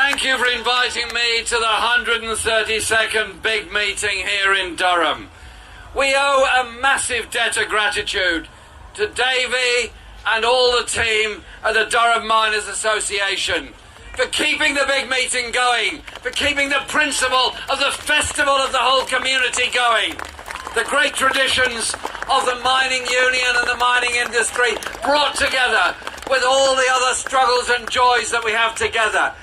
thank you for inviting me to the 132nd big meeting here in Durham. We owe a massive debt of gratitude to Davey and all the team at the Durham Miners Association for keeping the big meeting going, for keeping the principle of the festival of the whole community going. The great traditions of the mining union and the mining industry brought together with all the other struggles and joys that we have together.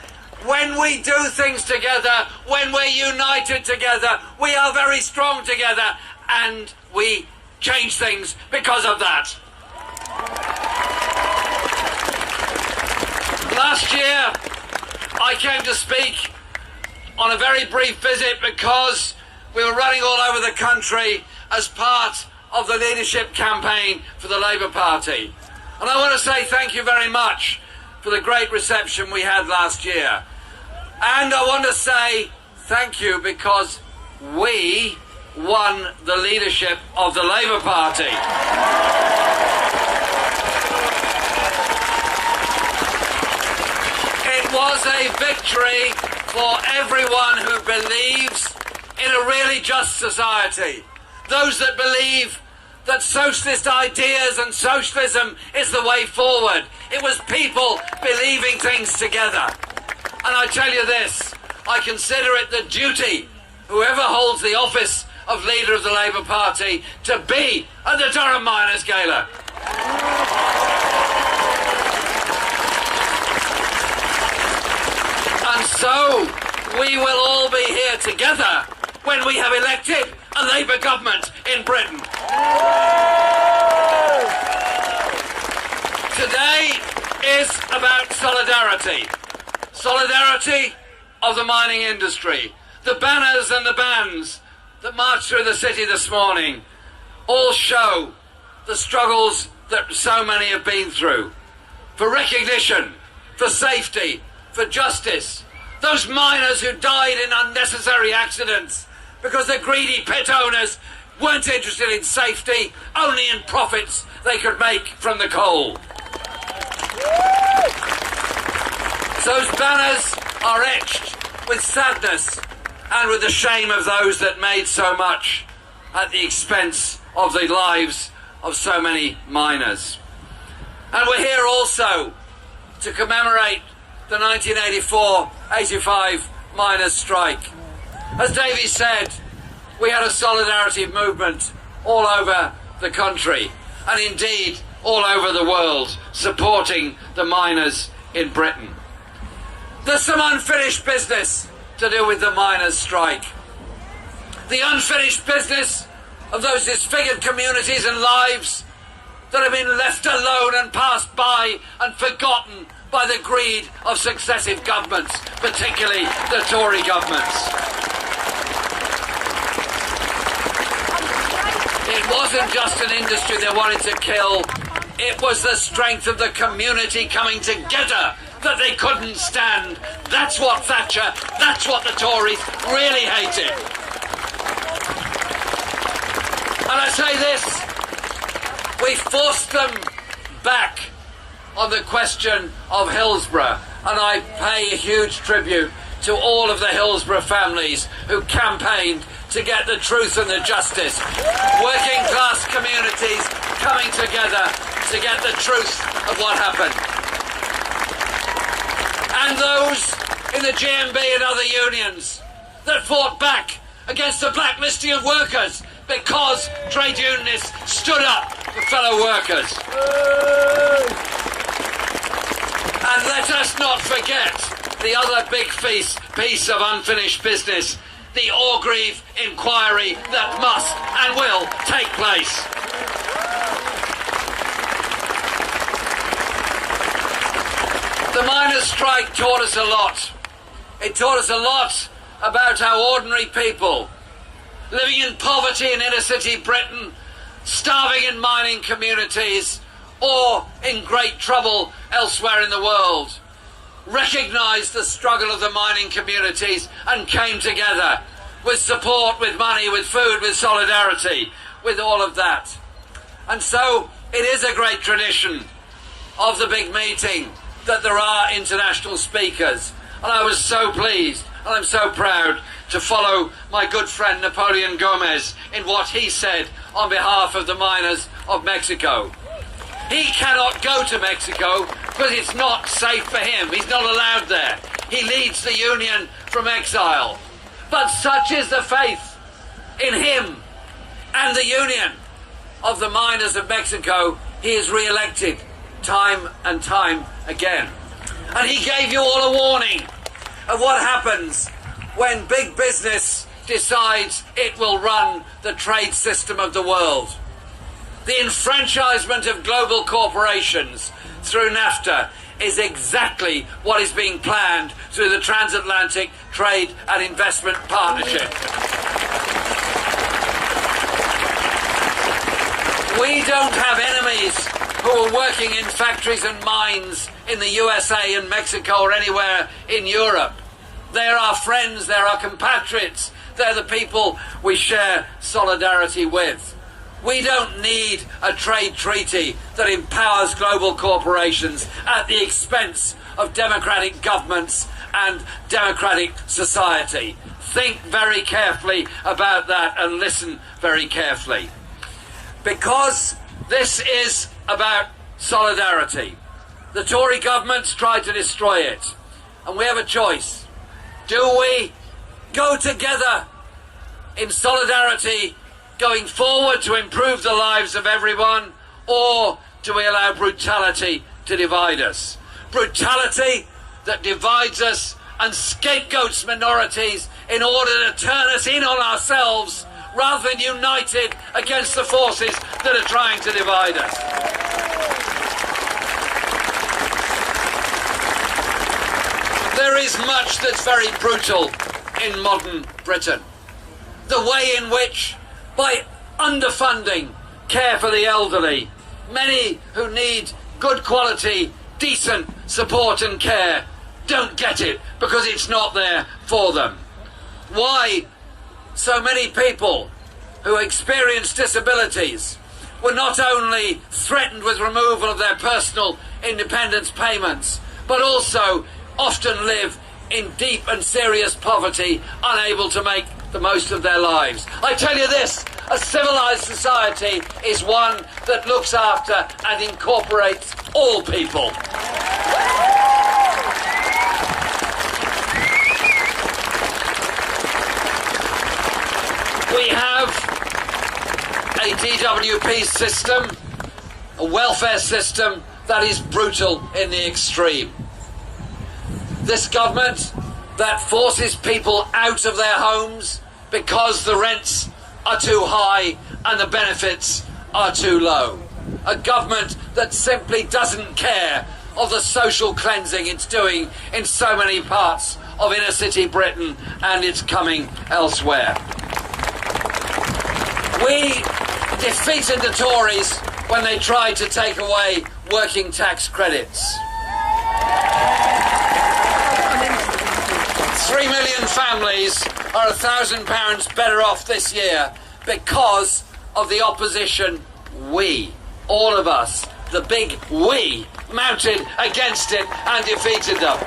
When we do things together, when we're united together, we are very strong together, and we change things because of that. Last year, I came to speak on a very brief visit because we were running all over the country as part of the leadership campaign for the Labour Party. And I want to say thank you very much for the great reception we had last year. And I want to say thank you because we won the leadership of the Labour Party. It was a victory for everyone who believes in a really just society. Those that believe that socialist ideas and socialism is the way forward. It was people believing things together. And I tell you this, I consider it the duty, whoever holds the office of leader of the Labour Party, to be at the Durham Miners Gala. And so we will all be here together when we have elected a Labour government in Britain. Today is about solidarity. Solidarity of the mining industry. The banners and the bands that marched through the city this morning all show the struggles that so many have been through. For recognition, for safety, for justice. Those miners who died in unnecessary accidents because the greedy pit owners weren't interested in safety, only in profits they could make from the coal. Those banners are etched with sadness and with the shame of those that made so much at the expense of the lives of so many miners. And we're here also to commemorate the 1984-85 miners' strike. As Davey said, we had a solidarity movement all over the country, and indeed all over the world, supporting the miners in Britain. There's some unfinished business to do with the miners' strike. The unfinished business of those disfigured communities and lives that have been left alone and passed by and forgotten by the greed of successive governments, particularly the Tory governments. It wasn't just an industry they wanted to kill, it was the strength of the community coming together that they couldn't stand. That's what Thatcher, that's what the Tories really hated. And I say this, we forced them back on the question of Hillsborough, and I pay a huge tribute to all of the Hillsborough families who campaigned to get the truth and the justice. Working class communities coming together to get the truth of what happened. And those in the GMB and other unions that fought back against the blacklisting of workers because trade unionists stood up for fellow workers. And let us not forget the other big piece of unfinished business, the Orgreave inquiry that must and will take place. The miners' strike taught us a lot. It taught us a lot about how ordinary people living in poverty in inner city Britain, starving in mining communities, or in great trouble elsewhere in the world, recognised the struggle of the mining communities and came together with support, with money, with food, with solidarity, with all of that. And so it is a great tradition of the big meeting that there are international speakers. And I was so pleased, and I'm so proud to follow my good friend Napoleon Gomez in what he said on behalf of the miners of Mexico. He cannot go to Mexico because it's not safe for him. He's not allowed there. He leads the union from exile. But such is the faith in him and the union of the miners of Mexico, he is re-elected time and time again. And he gave you all a warning of what happens when big business decides it will run the trade system of the world. The enfranchisement of global corporations through NAFTA is exactly what is being planned through the Transatlantic Trade and Investment Partnership. We don't have enemies who are working in factories and mines in the USA and Mexico or anywhere in Europe. They're our friends, they're our compatriots, they're the people we share solidarity with. We don't need a trade treaty that empowers global corporations at the expense of democratic governments and democratic society. Think very carefully about that and listen very carefully. Because this is about solidarity. The Tory government's tried to destroy it, and we have a choice. Do we go together in solidarity going forward to improve the lives of everyone, or do we allow brutality to divide us? Brutality that divides us and scapegoats minorities in order to turn us in on ourselves rather than united against the forces that are trying to divide us. There is much that's very brutal in modern Britain. The way in which, by underfunding care for the elderly, many who need good quality, decent support and care don't get it because it's not there for them. Why so many people who experience disabilities were not only threatened with removal of their personal independence payments, but also often live in deep and serious poverty, unable to make the most of their lives. I tell you this, a civilized society is one that looks after and incorporates all people. We have a DWP system, a welfare system that is brutal in the extreme. This government that forces people out of their homes because the rents are too high and the benefits are too low. A government that simply doesn't care of the social cleansing it's doing in so many parts of inner city Britain, and it's coming elsewhere. We defeated the Tories when they tried to take away working tax credits. 3 million families are £1,000 better off this year because of the opposition we, all of us, the big we, mounted against it and defeated them.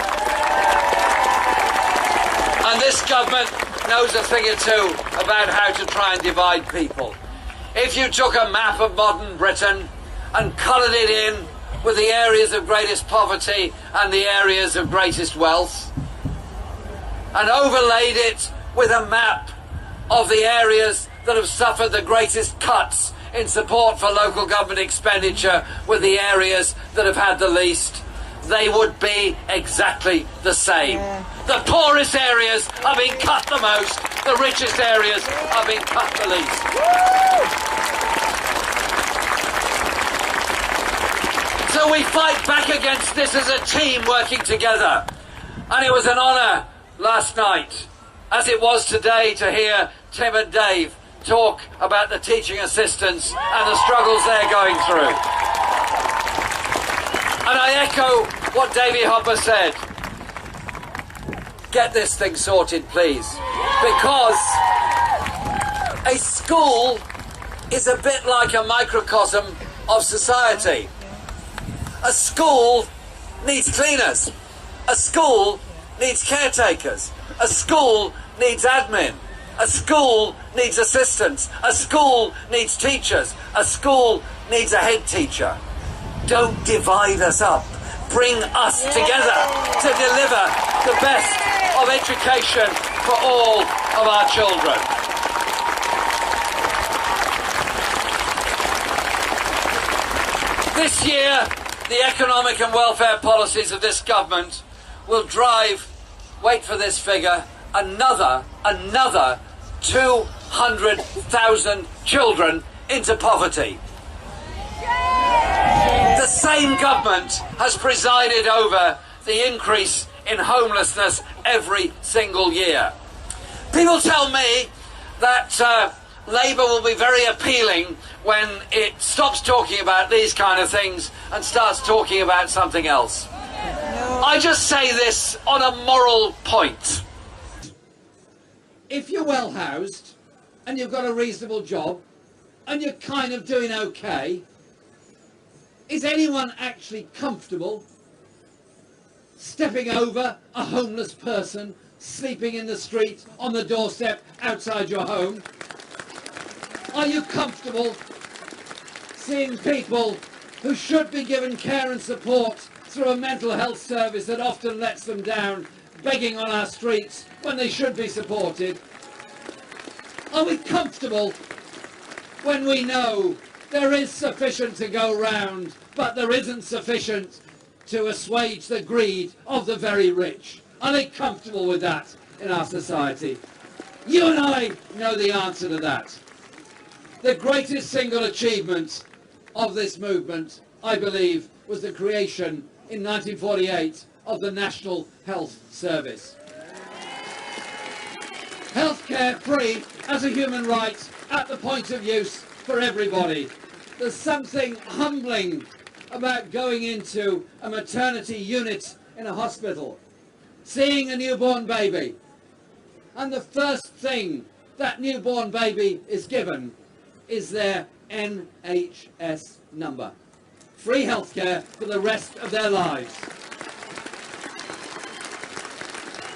And this government knows a thing or two about how to try and divide people. If you took a map of modern Britain and coloured it in with the areas of greatest poverty and the areas of greatest wealth, and overlaid it with a map of the areas that have suffered the greatest cuts in support for local government expenditure with the areas that have had the least, they would be exactly the same. The poorest areas are being cut the most, the richest areas are being cut the least. So we fight back against this as a team working together. And it was an honour last night, as it was today, to hear Tim and Dave talk about the teaching assistants and the struggles they're going through. And I echo what Davy Hopper said. Get this thing sorted, please. Because a school is a bit like a microcosm of society. A school needs cleaners. A school needs caretakers. A school needs admin. A school needs assistants. A school needs teachers. A school needs a head teacher. Don't divide us up. Bring us together to deliver the best of education for all of our children. This year, the economic and welfare policies of this government will drive, wait for this figure, another 200,000 children into poverty. The same government has presided over the increase in homelessness every single year. People tell me that Labour will be very appealing when it stops talking about these kind of things and starts talking about something else. I just say this on a moral point. If you're well housed and you've got a reasonable job and you're kind of doing okay, is anyone actually comfortable stepping over a homeless person sleeping in the street on the doorstep outside your home? Are you comfortable seeing people who should be given care and support through a mental health service that often lets them down, begging on our streets when they should be supported? Are we comfortable when we know there is sufficient to go round, but there isn't sufficient to assuage the greed of the very rich? Are they comfortable with that in our society? You and I know the answer to that. The greatest single achievement of this movement, I believe, was the creation in 1948 of the National Health Service. Healthcare free as a human right at the point of use for everybody. There's something humbling about going into a maternity unit in a hospital, seeing a newborn baby, and the first thing that newborn baby is given is their NHS number. Free healthcare for the rest of their lives.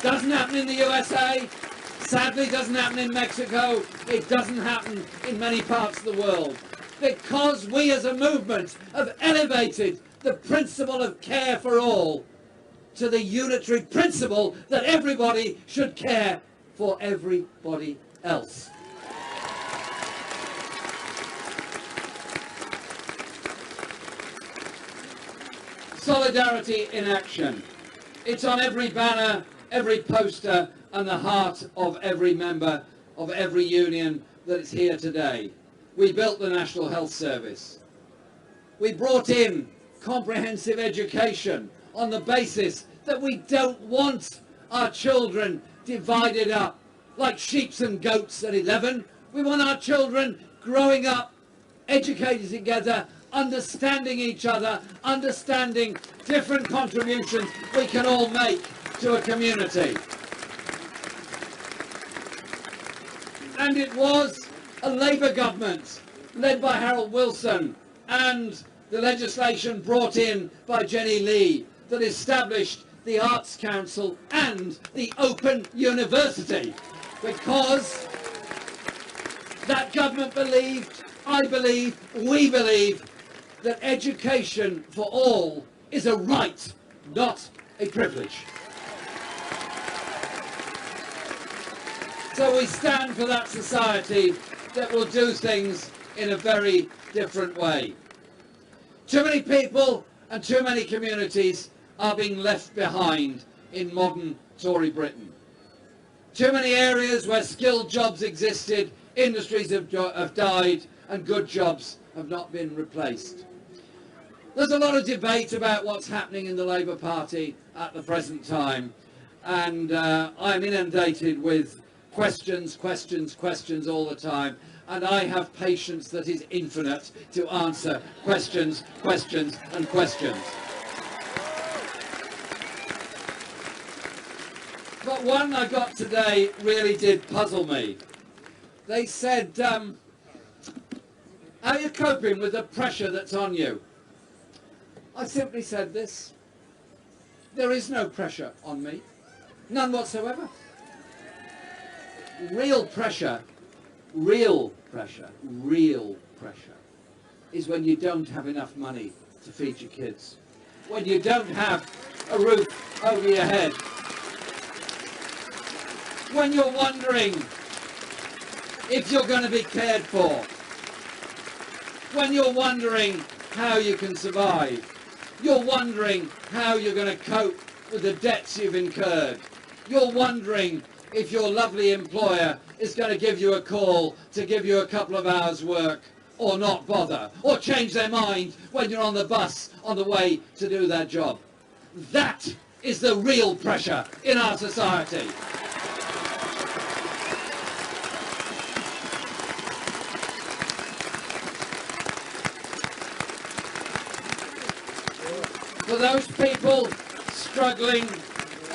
Doesn't happen in the USA. Sadly, doesn't happen in Mexico. It doesn't happen in many parts of the world. Because we as a movement have elevated the principle of care for all to the unitary principle that everybody should care for everybody else. Solidarity in action. It's on every banner, every poster, and the heart of every member of every union that is here today. We built the National Health Service. We brought in comprehensive education on the basis that we don't want our children divided up like sheep and goats at 11. We want our children growing up, educated together, understanding each other, understanding different contributions we can all make to a community. And it was a Labour government led by Harold Wilson and the legislation brought in by Jenny Lee that established the Arts Council and the Open University, because that government believed, I believe, we believe, that education for all is a right, not a privilege. So we stand for that society that will do things in a very different way. Too many people and too many communities are being left behind in modern Tory Britain. Too many areas where skilled jobs existed, industries have died, and good jobs have not been replaced. There's a lot of debate about what's happening in the Labour Party at the present time, and I'm inundated with questions all the time, and I have patience that is infinite to answer questions and questions. But one I got today really did puzzle me. They said, how are you coping with the pressure that's on you? I simply said this: there is no pressure on me. None whatsoever. Real pressure is when you don't have enough money to feed your kids, when you don't have a roof over your head, when you're wondering if you're going to be cared for, when you're wondering how you can survive, you're wondering how you're going to cope with the debts you've incurred, you're wondering if your lovely employer is going to give you a call to give you a couple of hours work, or not bother, or change their mind when you're on the bus on the way to do their job. That is the real pressure in our society. For those people struggling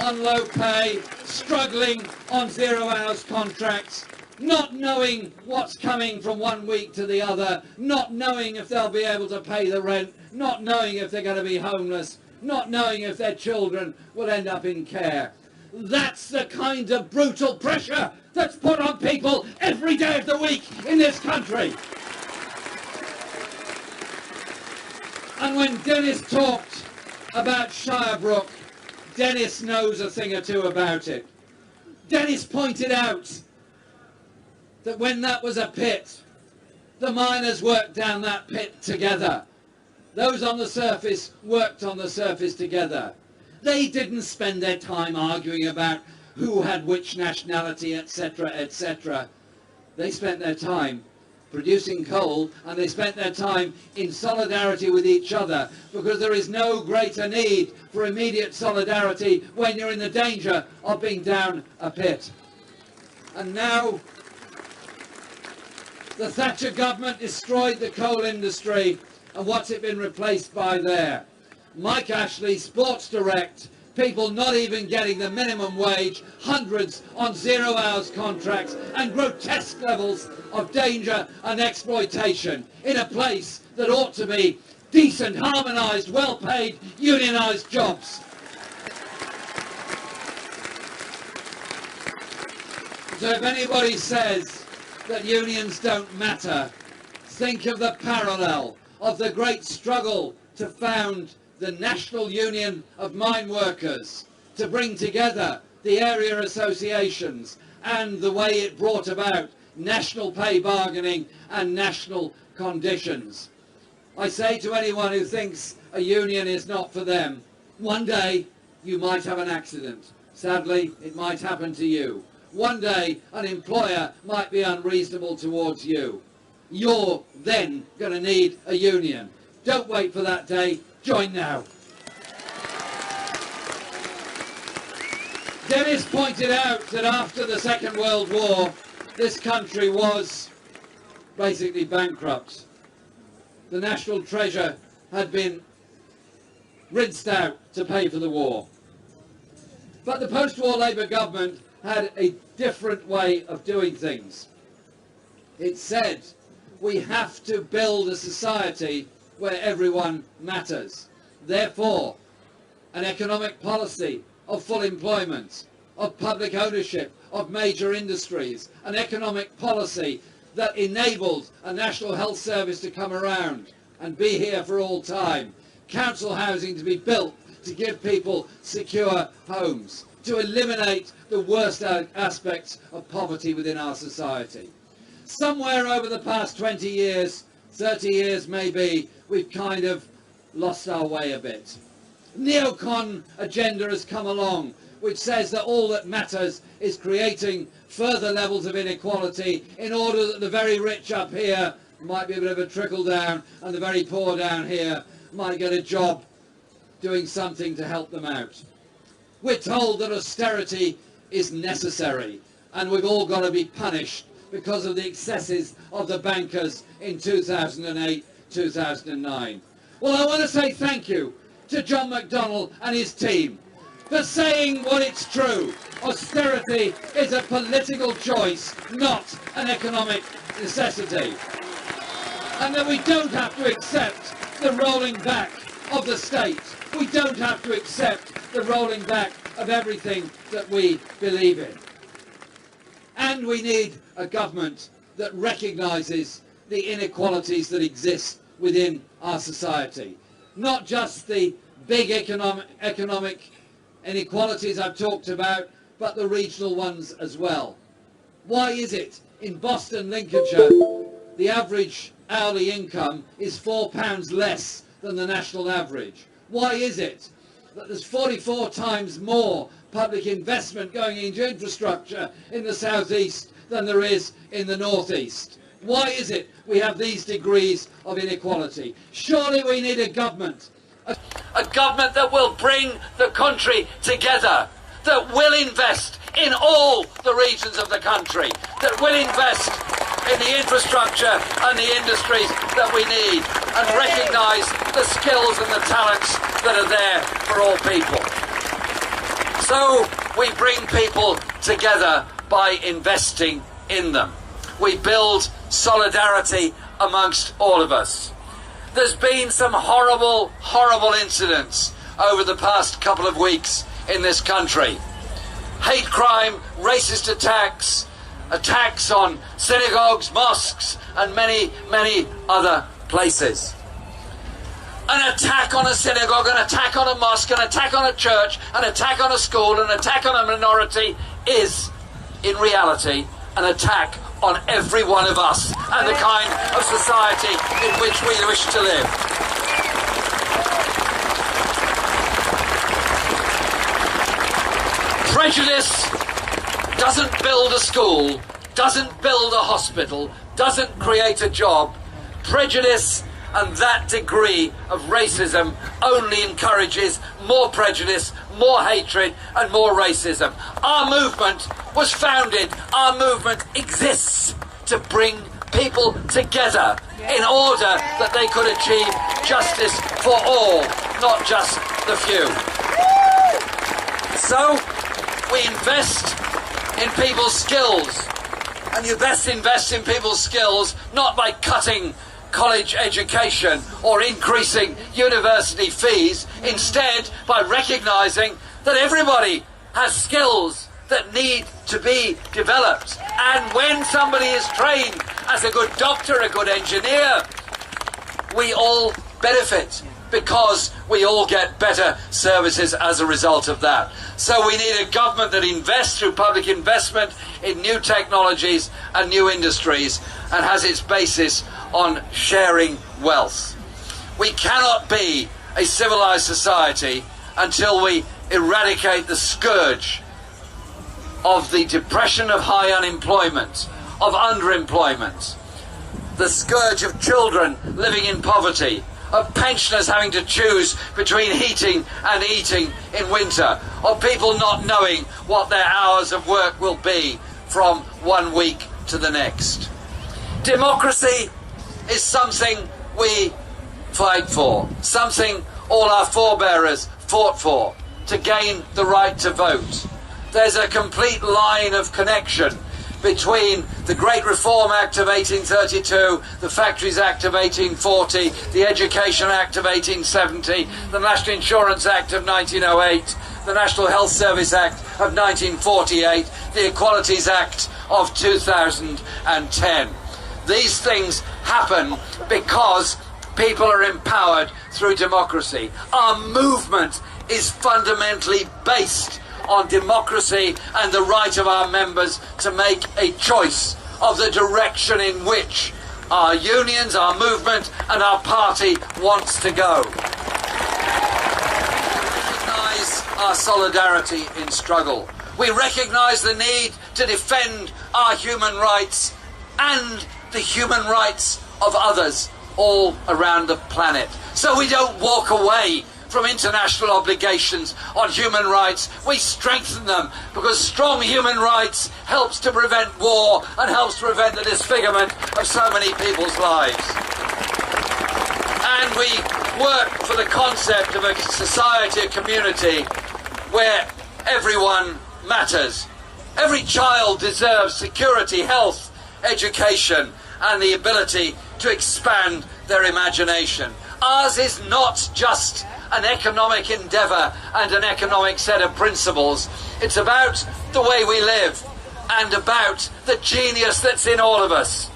on low pay, struggling on 0 hours contracts, not knowing what's coming from one week to the other, not knowing if they'll be able to pay the rent, not knowing if they're going to be homeless, not knowing if their children will end up in care. That's the kind of brutal pressure that's put on people every day of the week in this country. And when Dennis talked about Shirebrook, Dennis knows a thing or two about it. Dennis pointed out that when that was a pit, the miners worked down that pit together. Those on the surface worked on the surface together. They didn't spend their time arguing about who had which nationality, etc., etc. They spent their time producing coal, and they spent their time in solidarity with each other, because there is no greater need for immediate solidarity when you're in the danger of being down a pit. And now the Thatcher government destroyed the coal industry, and what's it been replaced by there? Mike Ashley, Sports Direct, people not even getting the minimum wage, hundreds on 0 hours contracts, and grotesque levels of danger and exploitation in a place that ought to be decent, harmonised, well-paid, unionised jobs. So if anybody says that unions don't matter, think of the parallel of the great struggle to found the National Union of Mine Workers, to bring together the area associations, and the way it brought about national pay bargaining and national conditions. I say to anyone who thinks a union is not for them, one day you might have an accident. Sadly, it might happen to you. One day an employer might be unreasonable towards you. You're then going to need a union. Don't wait for that day. Join now. Dennis pointed out that after the Second World War, this country was basically bankrupt. The national treasure had been rinsed out to pay for the war. But the post-war Labour government had a different way of doing things. It said, we have to build a society where everyone matters. Therefore, an economic policy of full employment, of public ownership, of major industries, an economic policy that enabled a national health service to come around and be here for all time, council housing to be built to give people secure homes, to eliminate the worst aspects of poverty within our society. Somewhere over the past 20 years, 30 years maybe, we've kind of lost our way a bit. Neocon agenda has come along, which says that all that matters is creating further levels of inequality in order that the very rich up here might be a bit of a trickle down, and the very poor down here might get a job doing something to help them out. We're told that austerity is necessary, and we've all got to be punished because of the excesses of the bankers in 2008, 2009. Well, I want to say thank you to John McDonnell and his team for saying what it's true. Austerity is a political choice, not an economic necessity. And that we don't have to accept the rolling back of the state. We don't have to accept the rolling back of everything that we believe in. And we need a government that recognises the inequalities that exist within our society. Not just the big economic inequalities I've talked about, but the regional ones as well. Why is it in Boston, Lincolnshire, the average hourly income is £4 less than the national average? Why is it that there's 44 times more public investment going into infrastructure in the southeast than there is in the northeast? Why is it we have these degrees of inequality? Surely we need a government that will bring the country together, that will invest in all the regions of the country, that will invest in the infrastructure and the industries that we need, and recognise the skills and the talents that are there for all people. So we bring people together by investing in them. We build solidarity amongst all of us. There's been some horrible, horrible incidents over the past couple of weeks in this country. Hate crime, racist attacks, attacks on synagogues, mosques, and many, many other places. An attack on a synagogue, an attack on a mosque, an attack on a church, an attack on a school, an attack on a minority is, in reality, an attack on every one of us and the kind of society in which we wish to live. Prejudice doesn't build a school, doesn't build a hospital, doesn't create a job. Prejudice and that degree of racism only encourages more prejudice, more hatred and more racism. Our movement was founded, our movement exists to bring people together in order that they could achieve justice for all, not just the few. So we invest in people's skills, and you best invest in people's skills not by cutting college education or increasing university fees, instead by recognising that everybody has skills that need to be developed. And when somebody is trained as a good doctor, a good engineer, we all benefit because we all get better services as a result of that. So we need a government that invests through public investment in new technologies and new industries and has its basis on sharing wealth. We cannot be a civilized society until we eradicate the scourge of the depression of high unemployment, of underemployment, the scourge of children living in poverty, of pensioners having to choose between heating and eating in winter, of people not knowing what their hours of work will be from one week to the next. Democracy is something we fight for, something all our forebearers fought for, to gain the right to vote. There's a complete line of connection between the Great Reform Act of 1832, the Factories Act of 1840, the Education Act of 1870, the National Insurance Act of 1908, the National Health Service Act of 1948, the Equalities Act of 2010. These things happen because people are empowered through democracy. Our movement is fundamentally based on democracy and the right of our members to make a choice of the direction in which our unions, our movement and our party wants to go. We recognise our solidarity in struggle. We recognise the need to defend our human rights and the human rights of others all around the planet. So we don't walk away from international obligations on human rights. We strengthen them because strong human rights helps to prevent war and helps to prevent the disfigurement of so many people's lives. And we work for the concept of a society, a community where everyone matters. Every child deserves security, health, education and the ability to expand their imagination. Ours is not just an economic endeavour and an economic set of principles. It's about the way we live and about the genius that's in all of us.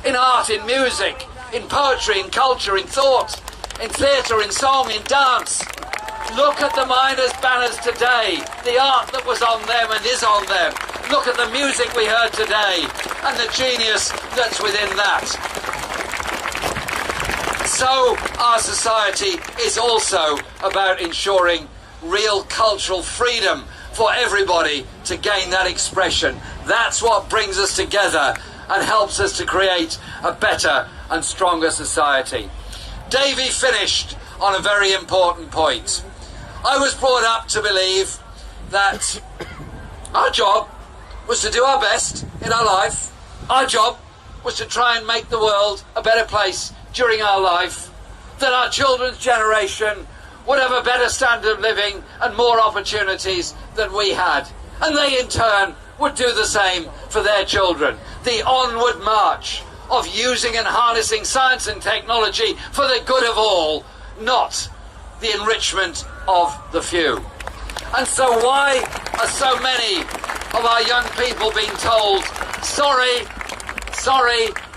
In art, in music, in poetry, in culture, in thought, in theatre, in song, in dance. Look at the miners' banners today, the art that was on them and is on them. Look at the music we heard today and the genius that's within that. So our society is also about ensuring real cultural freedom for everybody to gain that expression. That's what brings us together and helps us to create a better and stronger society. Davy finished on a very important point. I was brought up to believe that our job was to do our best in our life. Our job was to try and make the world a better place during our life, that our children's generation would have a better standard of living and more opportunities than we had. And they in turn would do the same for their children. The onward march of using and harnessing science and technology for the good of all, not the enrichment of the few. And so why are so many of our young people being told, sorry,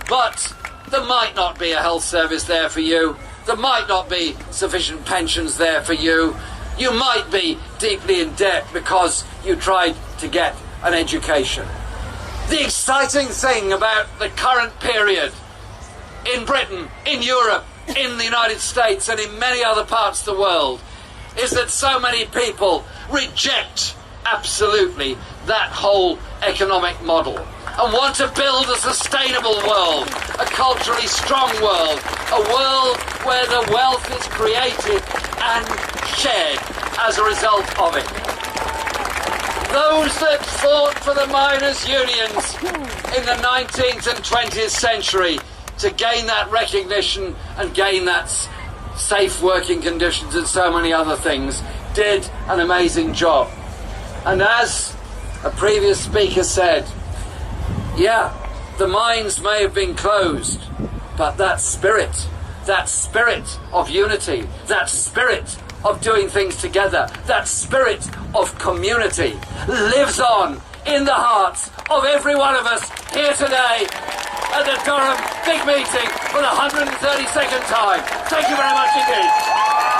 but there might not be a health service there for you, there might not be sufficient pensions there for you, you might be deeply in debt because you tried to get an education. The exciting thing about the current period in Britain, in Europe, in the United States and in many other parts of the world is that so many people reject absolutely that whole economic model and want to build a sustainable world, a culturally strong world, a world where the wealth is created and shared as a result of it. Those that fought for the miners' unions in the 19th and 20th century to gain that recognition and gain that safe working conditions and so many other things did an amazing job. And as a previous speaker said, yeah, the mines may have been closed, but that spirit of unity, that spirit of doing things together, that spirit of community lives on in the hearts of every one of us here today at the Durham big meeting for the 132nd time. Thank you very much indeed.